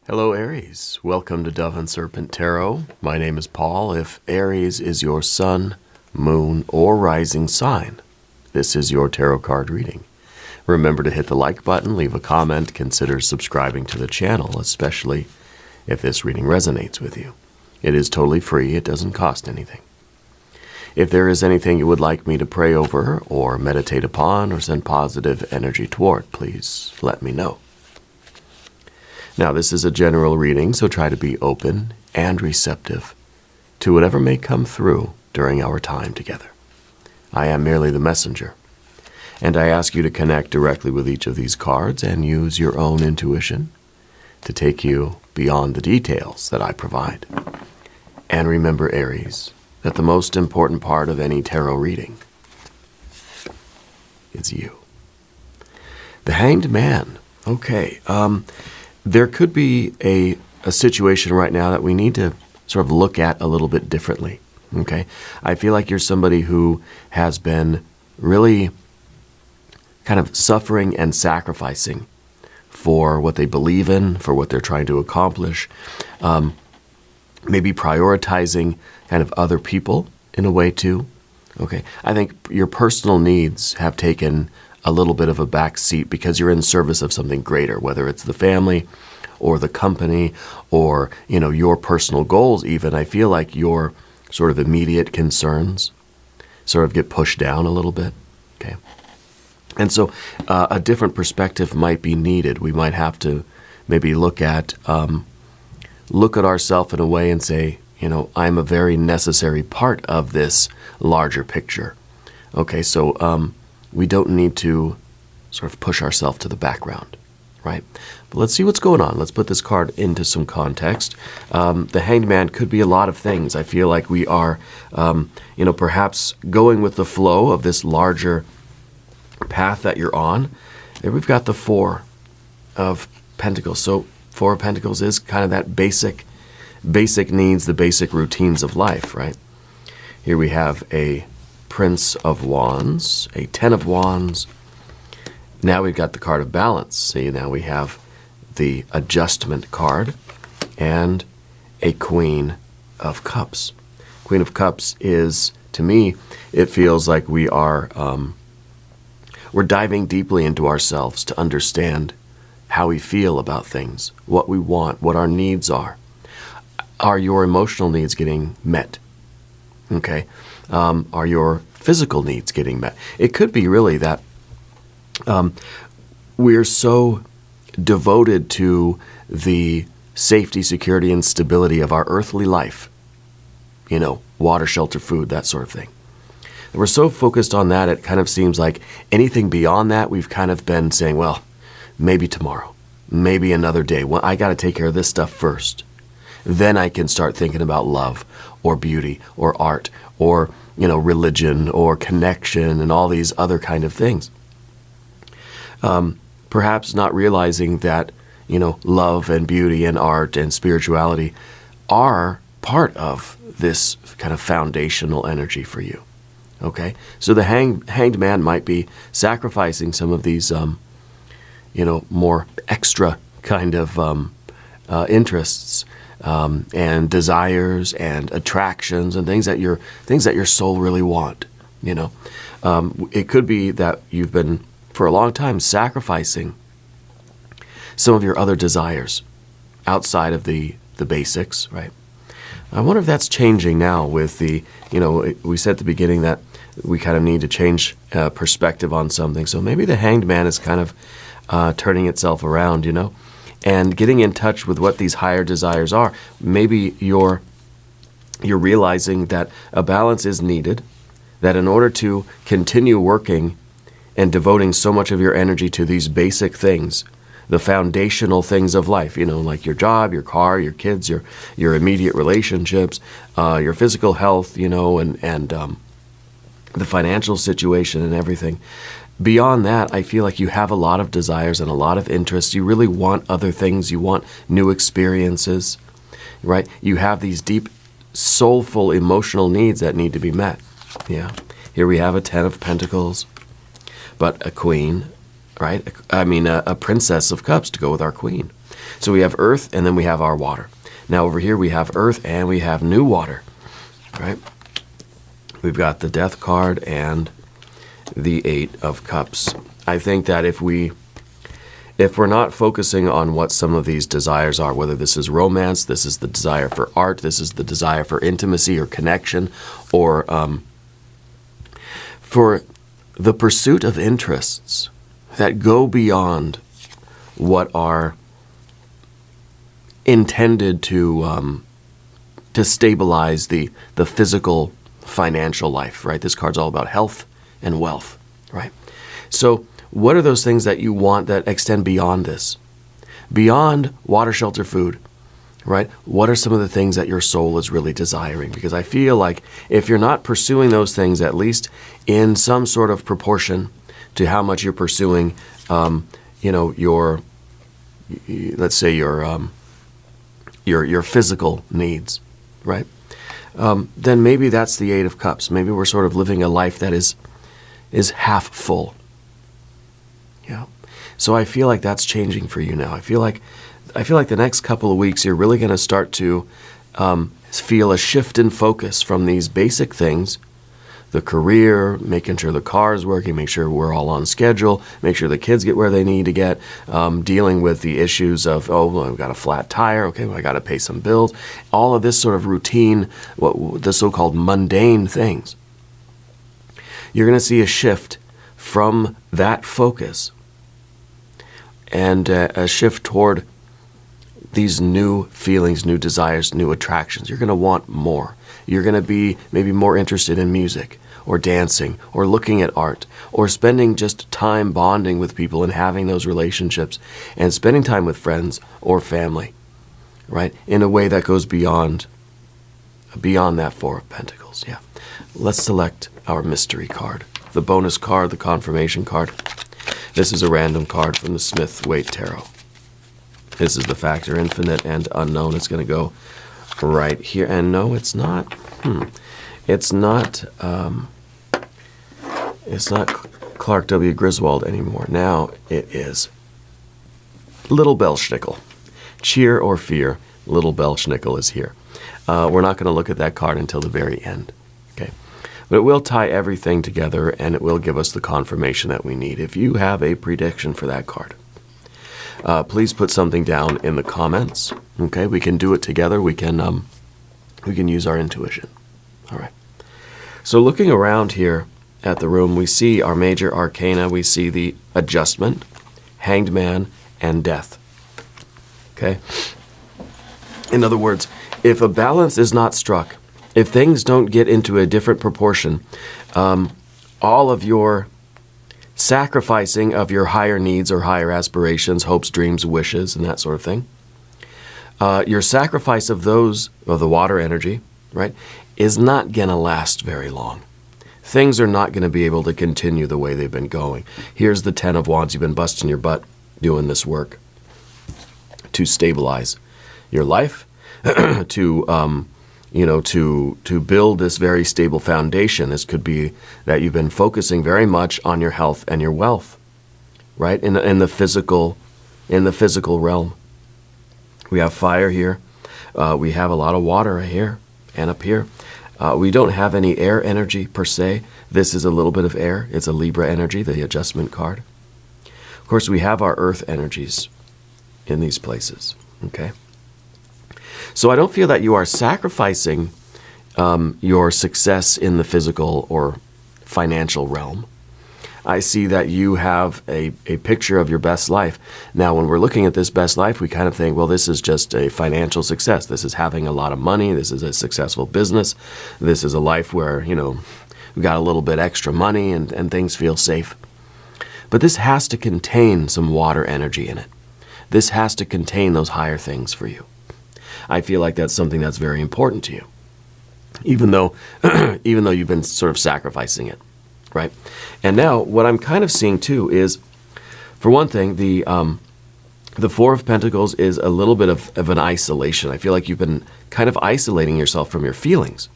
Hello Aries, welcome to Dove and Serpent Tarot. My name is Paul. If Aries is your sun, moon, or rising sign, this is your tarot card reading. Remember to hit the like button, leave a comment, consider subscribing to the channel, especially if this reading resonates with you. It is totally free, it doesn't cost anything. If there is anything you would like me to pray over or meditate upon or send positive energy toward, please let me know. Now, this is a general reading, so try to be open and receptive to whatever may come through during our time together. I am merely the messenger, and I ask you to connect directly with each of these cards and use your own intuition to take you beyond the details that I provide. And remember, Aries, that the most important part of any tarot reading is you. The Hanged Man. Okay, there could be a situation right now that we need to sort of look at a little bit differently, okay? I feel like you're somebody who has been really kind of suffering and sacrificing for what they believe in, for what they're trying to accomplish, maybe prioritizing kind of other people in a way too, okay? I think your personal needs have taken a little bit of a back seat because you're in service of something greater, whether it's the family or the company or, you know, your personal goals even. I feel like your sort of immediate concerns sort of get pushed down a little bit, okay? And so a different perspective might be needed. We might have to maybe look at ourselves in a way and say, you know, I'm a very necessary part of this larger picture. Okay, so we don't need to sort of push ourselves to the background, right? But let's see what's going on. Let's put this card into some context. The Hanged Man could be a lot of things. I feel like we are, perhaps going with the flow of this larger path that you're on. There we've got the Four of Pentacles. So Four of Pentacles is kind of that basic needs, the basic routines of life, right? Here we have a Prince of Wands, a Ten of Wands. Now we've got the card of Balance. See, now we have the Adjustment card and a Queen of Cups. Queen of Cups is, to me, it feels like we are, we're diving deeply into ourselves to understand how we feel about things, what we want, what our needs are. Are your emotional needs getting met? Okay. Are your physical needs getting met? It could be really that we're so devoted to the safety, security, and stability of our earthly life, you know, water, shelter, food, that sort of thing. And we're so focused on that, it kind of seems like anything beyond that, we've kind of been saying, well, maybe tomorrow, maybe another day. Well, I got to take care of this stuff first. Then I can start thinking about love or beauty or art or, you know, religion or connection and all these other kind of things. Perhaps not realizing that, you know, love and beauty and art and spirituality are part of this kind of foundational energy for you. Okay? So the hanged man might be sacrificing some of these, more extra kind of interests and desires and attractions and things that your soul really want. You know, it could be that you've been for a long time sacrificing some of your other desires outside of the basics, right? I wonder if that's changing now with the, you know, we said at the beginning that we kind of need to change perspective on something. So maybe the Hanged Man is kind of turning itself around, you know, and getting in touch with what these higher desires are. Maybe you're realizing that a balance is needed, that in order to continue working and devoting so much of your energy to these basic things, the foundational things of life, you know, like your job, your car, your kids, your immediate relationships, your physical health, you know, and the financial situation and everything. Beyond that, I feel like you have a lot of desires and a lot of interests. You really want other things. You want new experiences, right? You have these deep, soulful, emotional needs that need to be met. Yeah. Here we have a Ten of Pentacles, but a Queen, right? A Princess of Cups to go with our Queen. So we have earth, and then we have our water. Now over here we have earth, and we have new water, right? We've got the Death card and the Eight of Cups. I think that if we're not focusing on what some of these desires are, whether this is romance, this is the desire for art, this is the desire for intimacy or connection, or for the pursuit of interests that go beyond what are intended to stabilize the physical, financial life, right? This card's all about health and wealth, right? So what are those things that you want that extend beyond this? Beyond water, shelter, food, right? What are some of the things that your soul is really desiring? Because I feel like if you're not pursuing those things, at least in some sort of proportion to how much you're pursuing, your physical needs, right? Then maybe that's the Eight of Cups. Maybe we're sort of living a life that is half full. Yeah. So I feel like that's changing for you now. I feel like the next couple of weeks you're really going to start to feel a shift in focus from these basic things, the career, making sure the car is working, make sure we're all on schedule, make sure the kids get where they need to get, dealing with the issues of, I've got a flat tire, okay, well, I got to pay some bills, all of this sort of routine, the so-called mundane things. You're going to see a shift from that focus and a shift toward these new feelings, new desires, new attractions. You're going to want more. You're going to be maybe more interested in music or dancing or looking at art or spending just time bonding with people and having those relationships and spending time with friends or family, right? In a way that goes beyond that Four of Pentacles. Yeah. Let's select our mystery card. The bonus card, the confirmation card. This is a random card from the Smith-Waite Tarot. This is the factor infinite and unknown. It's going to go right here. And no, it's not. It's not Clark W. Griswold anymore. Now it is Little Belsnickel. Cheer or fear, Little Belsnickel is here. We're not going to look at that card until the very end. Okay. But it will tie everything together, and it will give us the confirmation that we need. If you have a prediction for that card, please put something down in the comments. Okay, we can do it together. We can use our intuition. All right. So looking around here at the room, we see our major arcana. We see the Adjustment, Hanged Man, and Death. Okay. In other words, if a balance is not struck, if things don't get into a different proportion, all of your sacrificing of your higher needs or higher aspirations, hopes, dreams, wishes, and that sort of thing, your sacrifice of those, of the water energy, right, is not going to last very long. Things are not going to be able to continue the way they've been going. Here's the Ten of Wands. You've been busting your butt doing this work to stabilize your life, to build this very stable foundation. This could be that you've been focusing very much on your health and your wealth, right? In the physical realm. We have fire here. We have a lot of water here and up here. We don't have any air energy per se. This is a little bit of air. It's a Libra energy, the Adjustment card. Of course, we have our earth energies in these places, okay? So I don't feel that you are sacrificing your success in the physical or financial realm. I see that you have a picture of your best life. Now, when we're looking at this best life, we kind of think, well, this is just a financial success. This is having a lot of money. This is a successful business. This is a life where, we got a little bit extra money and things feel safe. But this has to contain some water energy in it. This has to contain those higher things for you. I feel like that's something that's very important to you, even though you've been sort of sacrificing it, right? And now what I'm kind of seeing too is, for one thing, the Four of Pentacles is a little bit of an isolation. I feel like you've been kind of isolating yourself from your feelings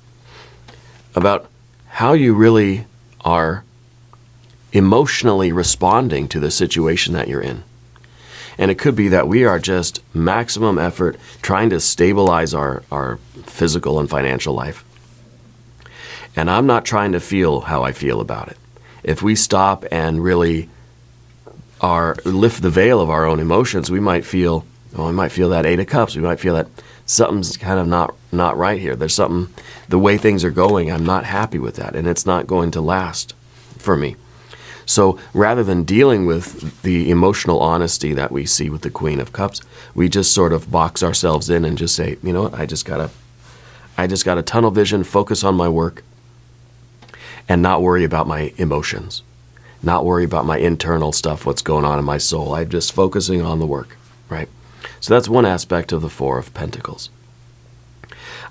about how you really are emotionally responding to the situation that you're in. And it could be that we are just maximum effort trying to stabilize our physical and financial life. And I'm not trying to feel how I feel about it. If we stop and really lift the veil of our own emotions, we might feel that Eight of Cups. We might feel that something's kind of not right here. There's something, the way things are going, I'm not happy with that, and it's not going to last for me. So rather than dealing with the emotional honesty that we see with the Queen of Cups, we just sort of box ourselves in and just say, you know what, I just gotta tunnel vision, focus on my work, and not worry about my emotions, not worry about my internal stuff, what's going on in my soul. I'm just focusing on the work, right? So that's one aspect of the Four of Pentacles.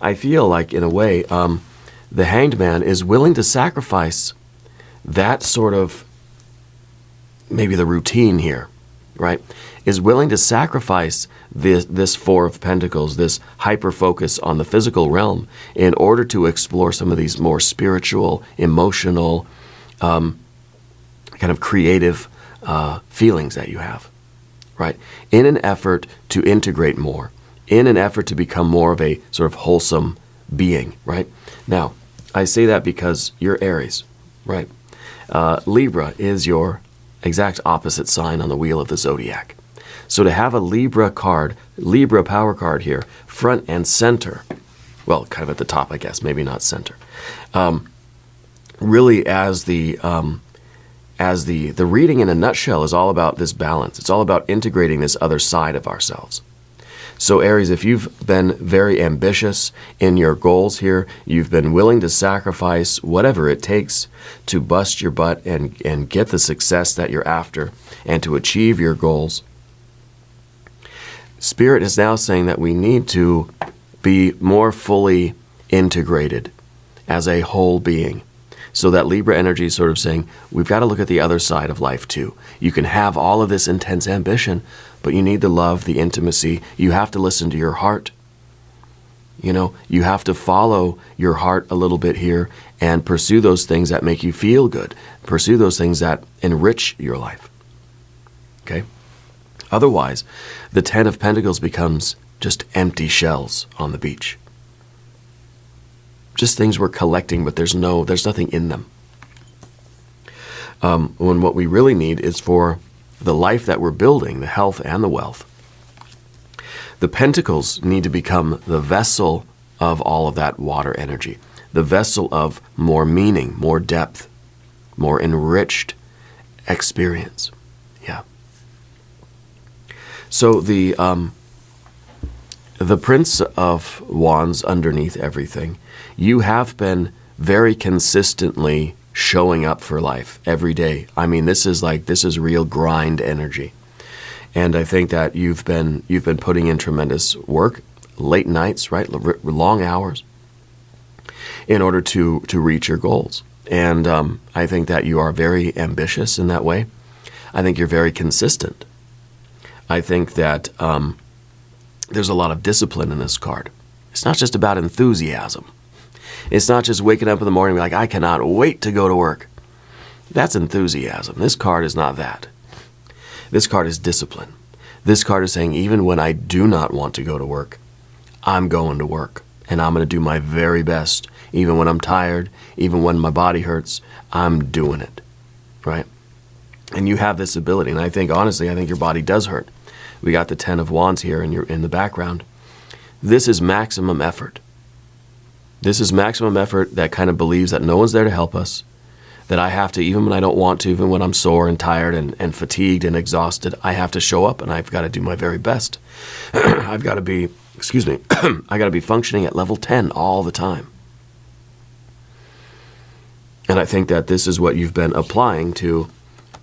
I feel like, in a way, the Hanged Man is willing to sacrifice that sort of, maybe the routine here, right? Is willing to sacrifice this Four of Pentacles, this hyper-focus on the physical realm, in order to explore some of these more spiritual, emotional, kind of creative feelings that you have, right? In an effort to integrate more, in an effort to become more of a sort of wholesome being, right? Now, I say that because you're Aries, right? Libra is your exact opposite sign on the wheel of the zodiac. So to have a Libra card, Libra power card here, front and center, well, kind of at the top, I guess, maybe not center, really as the reading in a nutshell is all about this balance. It's all about integrating this other side of ourselves. So Aries, if you've been very ambitious in your goals here, you've been willing to sacrifice whatever it takes to bust your butt and get the success that you're after and to achieve your goals, Spirit is now saying that we need to be more fully integrated as a whole being. So that Libra energy is sort of saying, we've got to look at the other side of life too. You can have all of this intense ambition, but you need the love, the intimacy. You have to listen to your heart. You know, you have to follow your heart a little bit here and pursue those things that make you feel good. Pursue those things that enrich your life. Okay? Otherwise, the Ten of Pentacles becomes just empty shells on the beach. Just things we're collecting, but there's nothing in them. When what we really need is for the life that we're building, the health and the wealth. The Pentacles need to become the vessel of all of that water energy, the vessel of more meaning, more depth, more enriched experience. Yeah. So the Prince of Wands underneath everything, you have been very consistently showing up for life every day. I mean, this is real grind energy. And I think that you've been putting in tremendous work, late nights, right? Long hours in order to reach your goals. And I think that you are very ambitious in that way. I think you're very consistent. I think that there's a lot of discipline in this card. It's not just about enthusiasm. It's not just waking up in the morning and be like, I cannot wait to go to work. That's enthusiasm. This card is not that. This card is discipline. This card is saying, even when I do not want to go to work, I'm going to work. And I'm going to do my very best. Even when I'm tired, even when my body hurts, I'm doing it. Right? And you have this ability. And I think, honestly, I think your body does hurt. We got the Ten of Wands here in the background. This is maximum effort. This is maximum effort that kind of believes that no one's there to help us, that I have to, even when I don't want to, even when I'm sore and tired and fatigued and exhausted, I have to show up and I've got to do my very best. I've got to be, I got to be functioning at level 10 all the time. And I think that this is what you've been applying to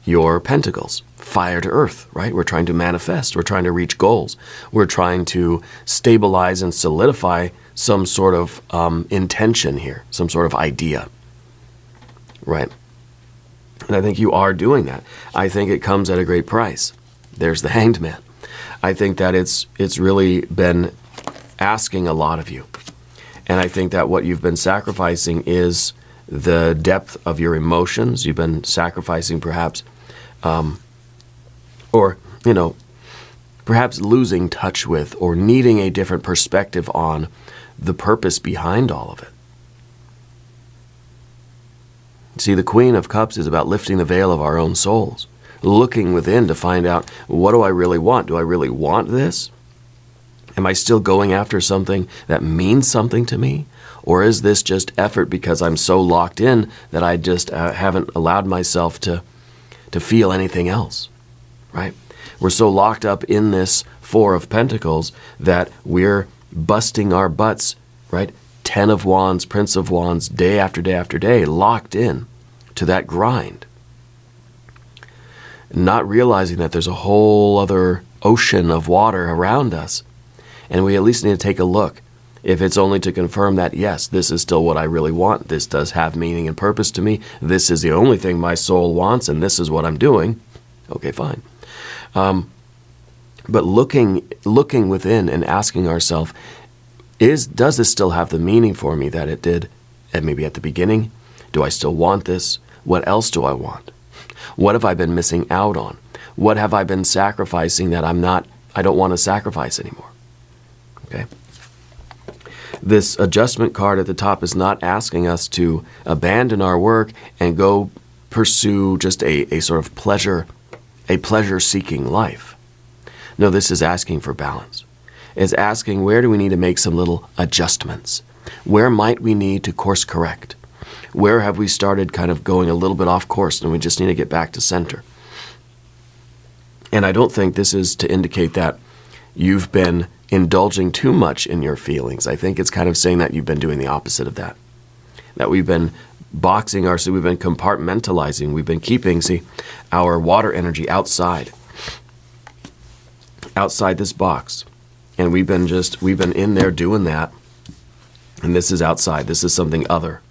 your pentacles. Fire to earth, right? We're trying to manifest. We're trying to reach goals. We're trying to stabilize and solidify some sort of intention here, some sort of idea, right? And I think you are doing that. I think it comes at a great price. There's the Hanged Man. I think that it's really been asking a lot of you. And I think that what you've been sacrificing is the depth of your emotions. You've been sacrificing perhaps, or, you know, perhaps losing touch with or needing a different perspective on the purpose behind all of it. See, the Queen of Cups is about lifting the veil of our own souls, looking within to find out, what do I really want? Do I really want this? Am I still going after something that means something to me? Or is this just effort because I'm so locked in that I just haven't allowed myself to feel anything else, right? We're so locked up in this Four of Pentacles that we're busting our butts, right? 10 of Wands, Prince of Wands, day after day after day, locked in to that grind. Not realizing that there's a whole other ocean of water around us. And we at least need to take a look. If it's only to confirm that, yes, this is still what I really want. This does have meaning and purpose to me. This is the only thing my soul wants, and this is what I'm doing. Okay, fine. But looking within and asking ourselves, does this still have the meaning for me that it did, and maybe at the beginning? Do I still want this? What else do I want? What have I been missing out on? What have I been sacrificing that I don't want to sacrifice anymore? Okay. This adjustment card at the top is not asking us to abandon our work and go pursue just a sort of pleasure-seeking life. No, this is asking for balance. It's asking, where do we need to make some little adjustments? Where might we need to course correct? Where have we started kind of going a little bit off course and we just need to get back to center? And I don't think this is to indicate that you've been indulging too much in your feelings. I think it's kind of saying that you've been doing the opposite of that. That we've been boxing we've been compartmentalizing, we've been keeping, our water energy outside this box. And we've been in there doing that. And this is outside. This is something other.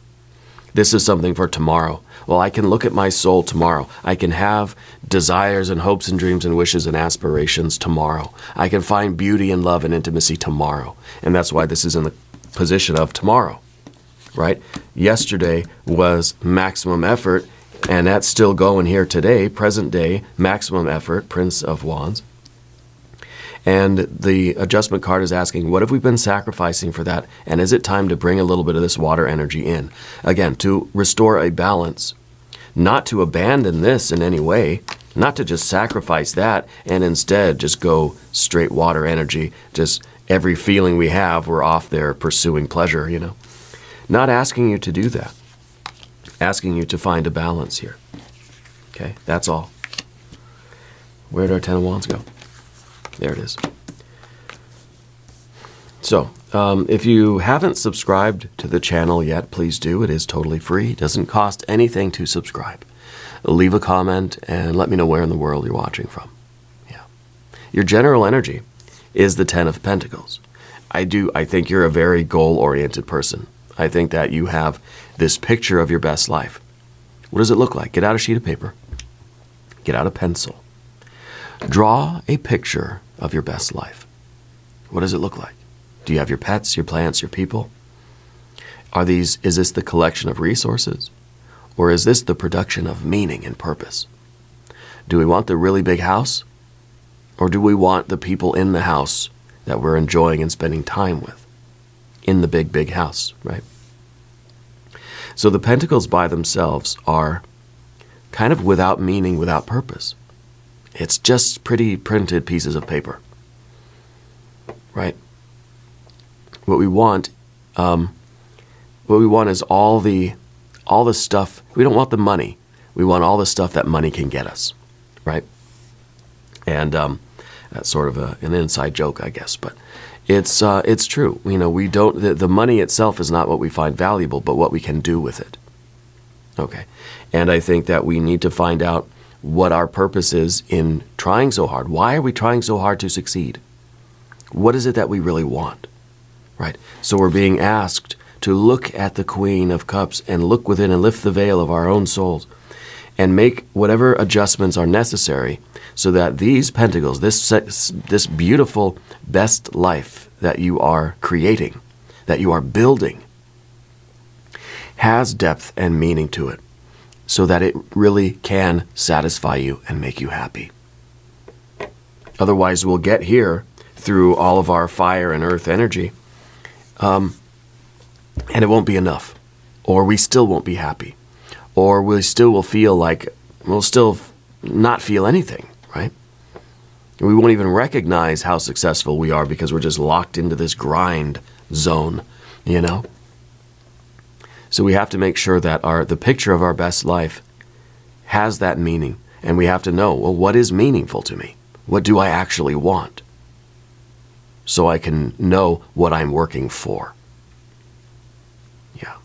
This is something for tomorrow. Well, I can look at my soul tomorrow. I can have desires and hopes and dreams and wishes and aspirations tomorrow. I can find beauty and love and intimacy tomorrow. And that's why this is in the position of tomorrow, right? Yesterday was maximum effort, and that's still going here today, present day, maximum effort, Prince of Wands. And the adjustment card is asking, what have we been sacrificing for that? And is it time to bring a little bit of this water energy in? Again, to restore a balance, not to abandon this in any way, not to just sacrifice that and instead just go straight water energy. Just every feeling we have, we're off there pursuing pleasure, Not asking you to do that. Asking you to find a balance here. Okay, that's all. Where did our 10 of Wands go? There it is. So, if you haven't subscribed to the channel yet, please do. It is totally free. It doesn't cost anything to subscribe. Leave a comment and let me know where in the world you're watching from. Yeah. Your general energy is the 10 of Pentacles. I think you're a very goal-oriented person. I think that you have this picture of your best life. What does it look like? Get out a sheet of paper. Get out a pencil. Draw a picture of your best life. What does it look like? Do you have your pets, your plants, your people? Is this the collection of resources? Or is this the production of meaning and purpose? Do we want the really big house? Or do we want the people in the house that we're enjoying and spending time with? In the big, big house, right? So the pentacles by themselves are kind of without meaning, without purpose. It's just pretty printed pieces of paper, right? What we want is all the stuff. We don't want the money. We want all the stuff that money can get us, right? And that's sort of an inside joke, I guess, but it's true. We don't. The money itself is not what we find valuable, but what we can do with it. Okay, and I think that we need to find out what our purpose is in trying so hard. Why are we trying so hard to succeed? What is it that we really want, right? So we're being asked to look at the Queen of Cups and look within and lift the veil of our own souls and make whatever adjustments are necessary so that these pentacles, this beautiful best life that you are creating, that you are building, has depth and meaning to it, so that it really can satisfy you and make you happy. Otherwise, we'll get here through all of our fire and earth energy, and it won't be enough. Or we still won't be happy. Or we still will feel like we'll still not feel anything, right? We won't even recognize how successful we are because we're just locked into this grind zone, you know? So we have to make sure that the picture of our best life has that meaning. And we have to know, well, what is meaningful to me? What do I actually want? So I can know what I'm working for. Yeah.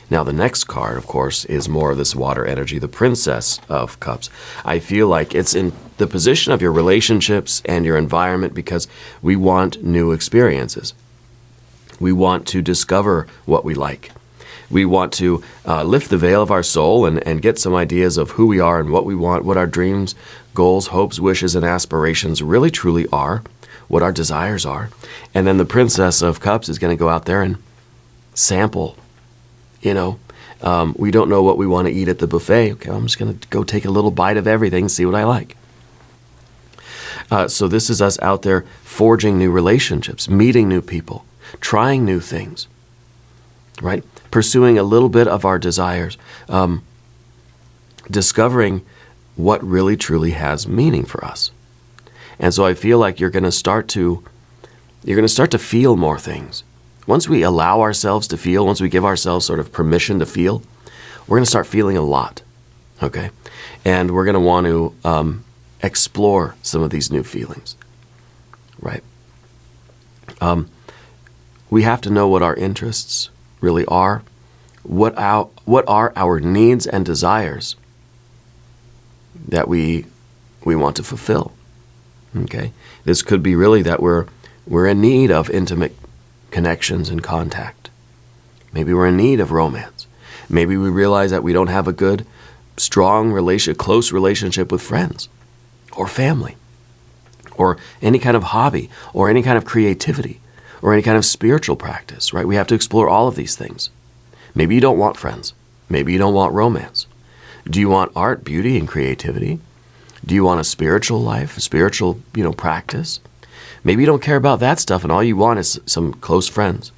Now the next card, of course, is more of this water energy, the Princess of Cups. I feel like it's in the position of your relationships and your environment because we want new experiences. We want to discover what we like. We want to lift the veil of our soul and get some ideas of who we are and what we want, what our dreams, goals, hopes, wishes, and aspirations really truly are, what our desires are. And then the Princess of Cups is going to go out there and sample. You know, we don't know what we want to eat at the buffet. Okay, I'm just going to go take a little bite of everything and see what I like. So this is us out there forging new relationships, meeting new people, trying new things, right? Pursuing a little bit of our desires, discovering what really truly has meaning for us. And so I feel like you're going to start to feel more things. Once we allow ourselves to feel, once we give ourselves sort of permission to feel, we're going to start feeling a lot, okay? And we're going to want to explore some of these new feelings, right? We have to know what our interests really are, what are our needs and desires that we want to fulfill. Okay, this could be really that we're in need of intimate connections and contact. Maybe we're in need of romance. Maybe we realize that we don't have a good, strong close relationship with friends or family or any kind of hobby or any kind of creativity or any kind of spiritual practice, right? We have to explore all of these things. Maybe you don't want friends. Maybe you don't want romance. Do you want art, beauty, and creativity? Do you want a spiritual life, a spiritual, practice? Maybe you don't care about that stuff and all you want is some close friends.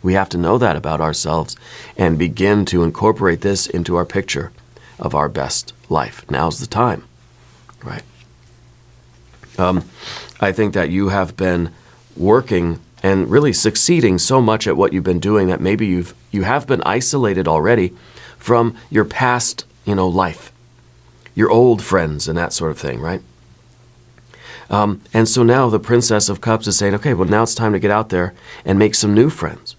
We have to know that about ourselves and begin to incorporate this into our picture of our best life. Now's the time, right? I think that you have been working and really succeeding so much at what you've been doing that maybe you have been isolated already from your past, life, your old friends and that sort of thing, right? And so now the Princess of Cups is saying, okay, well now it's time to get out there and make some new friends.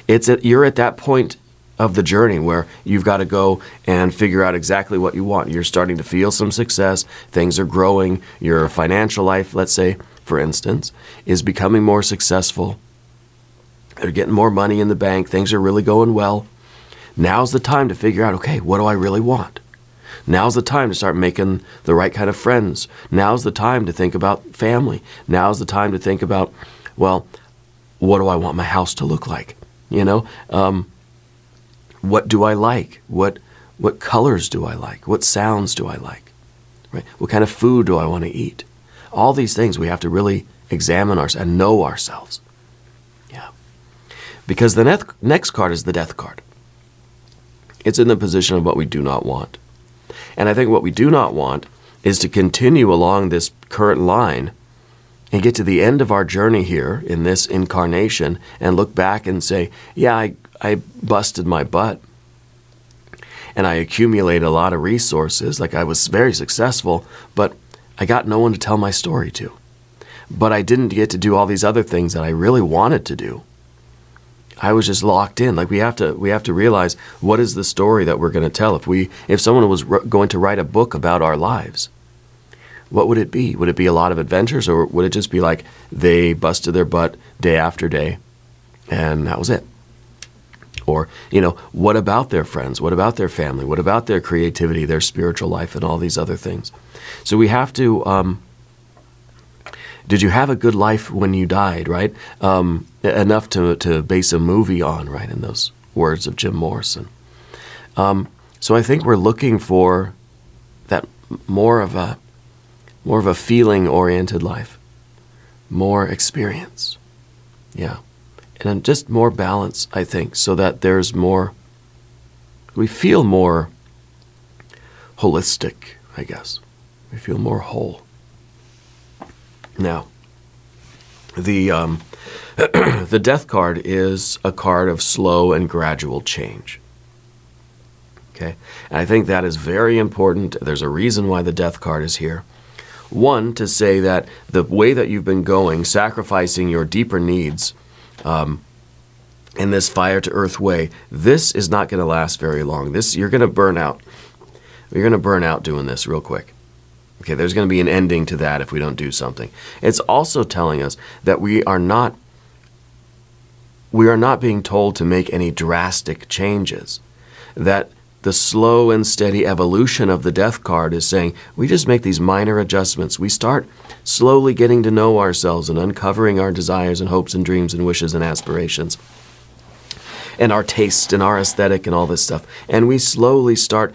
You're at that point of the journey where you've got to go and figure out exactly what you want. You're starting to feel some success. Things are growing. Your financial life, let's say, for instance, is becoming more successful. You're getting more money in the bank. Things are really going well. Now's the time to figure out, okay, what do I really want? Now's the time to start making the right kind of friends. Now's the time to think about family. Now's the time to think about, well, what do I want my house to look like? What do I like? What colors do I like? What sounds do I like? Right? What kind of food do I want to eat? All these things we have to really examine ourselves and know ourselves. Yeah. Because the next card is the Death card. It's in the position of what we do not want. And I think what we do not want is to continue along this current line and get to the end of our journey here in this incarnation and look back and say, yeah, I busted my butt and I accumulated a lot of resources. Like I was very successful, but I got no one to tell my story to. But I didn't get to do all these other things that I really wanted to do. I was just locked in. Like we have to realize, what is the story that we're going to tell? If someone was going to write a book about our lives, what would it be? Would it be a lot of adventures, or would it just be like they busted their butt day after day and that was it? Or, what about their friends? What about their family? What about their creativity, their spiritual life, and all these other things? So we have to, did you have a good life when you died, right? Enough to base a movie on, right, in those words of Jim Morrison. So I think we're looking for that more of a more of a feeling-oriented life, more experience. Yeah. And just more balance, I think, so that there's more, we feel more holistic, I guess. We feel more whole. Now, the the Death card is a card of slow and gradual change. Okay? And I think that is very important. There's a reason why the Death card is here. One, to say that the way that you've been going, sacrificing your deeper needs in this fire to earth way, this is not going to last very long. You're going to burn out. You're going to burn out doing this real quick. Okay, there's going to be an ending to that if we don't do something. It's also telling us that we are not being told to make any drastic changes. That the slow and steady evolution of the Death card is saying we just make these minor adjustments. We start slowly getting to know ourselves and uncovering our desires and hopes and dreams and wishes and aspirations and our taste and our aesthetic and all this stuff. And we slowly start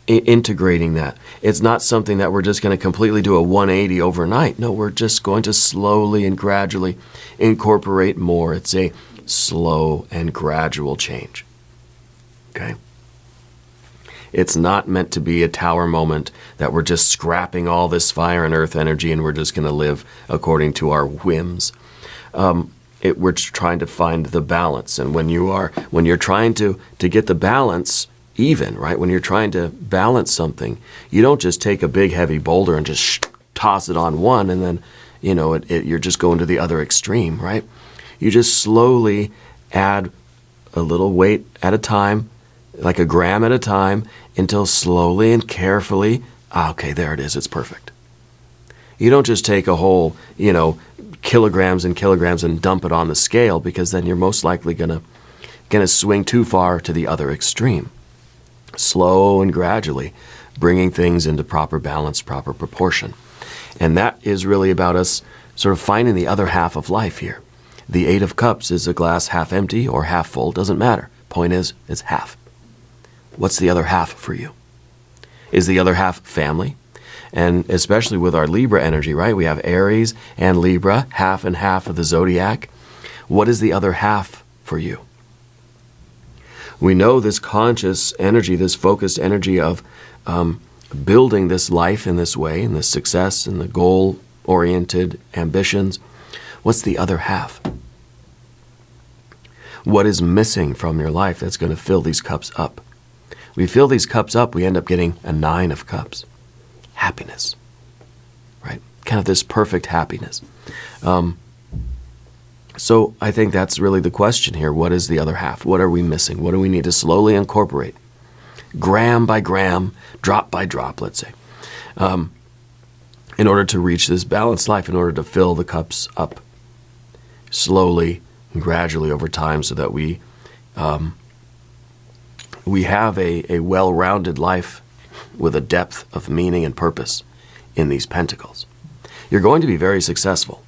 integrating that. It's not something that we're just going to completely do a 180 overnight. No, we're just going to slowly and gradually incorporate more. It's a slow and gradual change. Okay? It's not meant to be a tower moment that we're just scrapping all this fire and earth energy and we're just going to live according to our whims. We're trying to find the balance. And when you're trying to get the balance even, right? When you're trying to balance something, you don't just take a big heavy boulder and just toss it on one and then, you're just going to the other extreme, right? You just slowly add a little weight at a time, like a gram at a time, until slowly and carefully, okay, there it is, it's perfect. You don't just take a whole, kilograms and kilograms and dump it on the scale, because then you're most likely gonna swing too far to the other extreme. Slow and gradually bringing things into proper balance, proper proportion. And that is really about us sort of finding the other half of life here. The Eight of Cups is a glass half empty or half full, doesn't matter. Point is, it's half. What's the other half for you? Is the other half family? And especially with our Libra energy, right? We have Aries and Libra, half and half of the zodiac. What is the other half for you? We know this conscious energy, this focused energy of building this life in this way, and this success and the goal-oriented ambitions. What's the other half? What is missing from your life that's going to fill these cups up? We fill these cups up, we end up getting a 9 of Cups. Happiness, right? Kind of this perfect happiness. So I think that's really the question here. What is the other half? What are we missing? What do we need to slowly incorporate? Gram by gram, drop by drop, let's say, in order to reach this balanced life, in order to fill the cups up slowly and gradually over time, so that we have a well-rounded life with a depth of meaning and purpose in these pentacles. You're going to be very successful.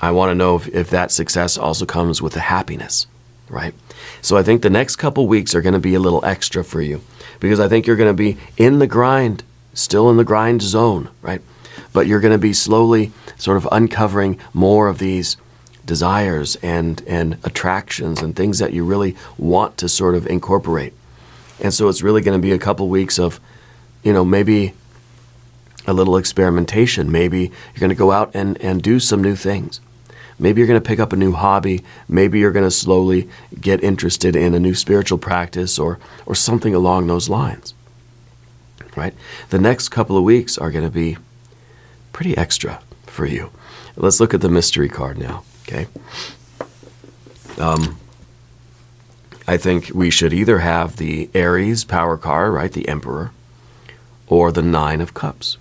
I want to know if that success also comes with the happiness, right? So I think the next couple weeks are going to be a little extra for you, because I think you're going to be in the grind, still in the grind zone, right? But you're going to be slowly sort of uncovering more of these desires and attractions and things that you really want to sort of incorporate. And so it's really going to be a couple weeks of, maybe a little experimentation. Maybe you're going to go out and do some new things. Maybe you're going to pick up a new hobby. Maybe you're going to slowly get interested in a new spiritual practice or something along those lines, right? The next couple of weeks are going to be pretty extra for you. Let's look at the mystery card now, okay? I think we should either have the Aries power card, right, the Emperor, or the 9 of Cups,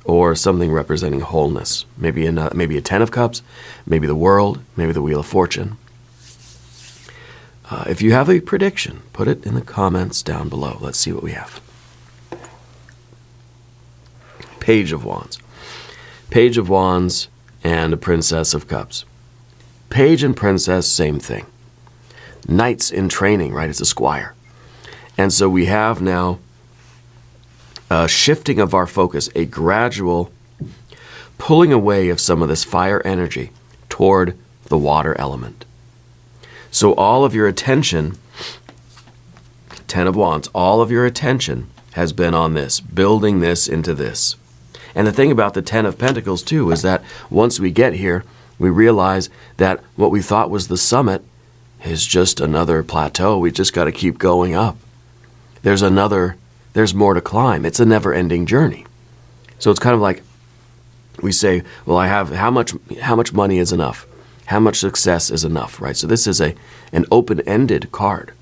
or something representing wholeness. Maybe a 10 of Cups, maybe the World, maybe the Wheel of Fortune. If you have a prediction, put it in the comments down below. Let's see what we have. Page of Wands. Page of Wands and a Princess of Cups. Page and Princess, same thing. Knights in training, right? It's a squire. And so we have now a shifting of our focus, a gradual pulling away of some of this fire energy toward the water element. So all of your attention, 10 of Wands, all of your attention has been on this, building this into this. And the thing about the 10 of Pentacles too is that once we get here, we realize that what we thought was the summit is just another plateau. We just got to keep going up. There's more to climb. It's a never-ending journey. So it's kind of like we say, well, how much money is enough? How much success is enough, right? So this is an open-ended card,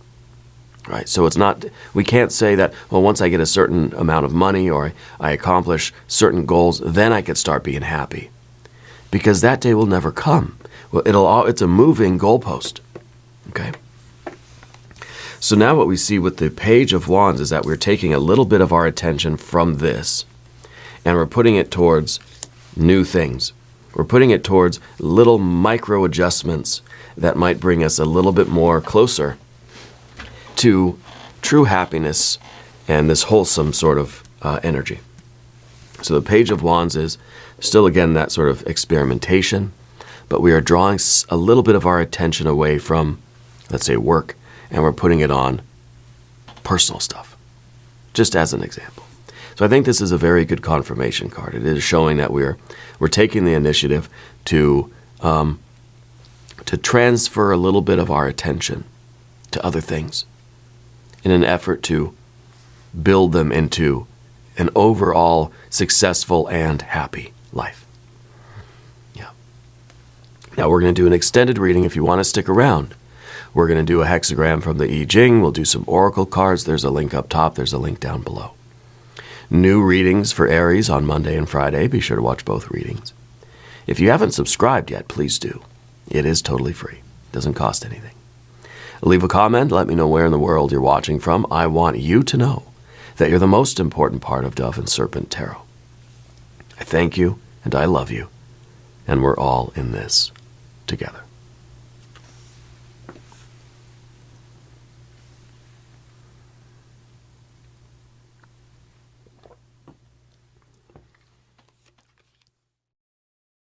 right? So it's not, we can't say that, well, once I get a certain amount of money or I accomplish certain goals, then I could start being happy. Because that day will never come. Well, it's a moving goalpost, okay? So now what we see with the Page of Wands is that we're taking a little bit of our attention from this and we're putting it towards new things. We're putting it towards little micro adjustments that might bring us a little bit more closer to true happiness and this wholesome sort of energy. So the Page of Wands is still, again, that sort of experimentation, but we are drawing a little bit of our attention away from, let's say, work, and we're putting it on personal stuff, just as an example. So I think this is a very good confirmation card. It is showing that we're taking the initiative to transfer a little bit of our attention to other things in an effort to build them into an overall successful and happy life. Yeah. Now we're going to do an extended reading. If you want to stick around, we're going to do a hexagram from the Jing. We'll do some oracle cards. There's a link up top. There's a link down below. New readings for Aries on Monday and Friday. Be sure to watch both readings. If you haven't subscribed yet, please do. It is totally free. It doesn't cost anything. Leave a comment. Let me know where in the world you're watching from. I want you to know that you're the most important part of Dove and Serpent Tarot. I thank you and I love you, and we're all in this together.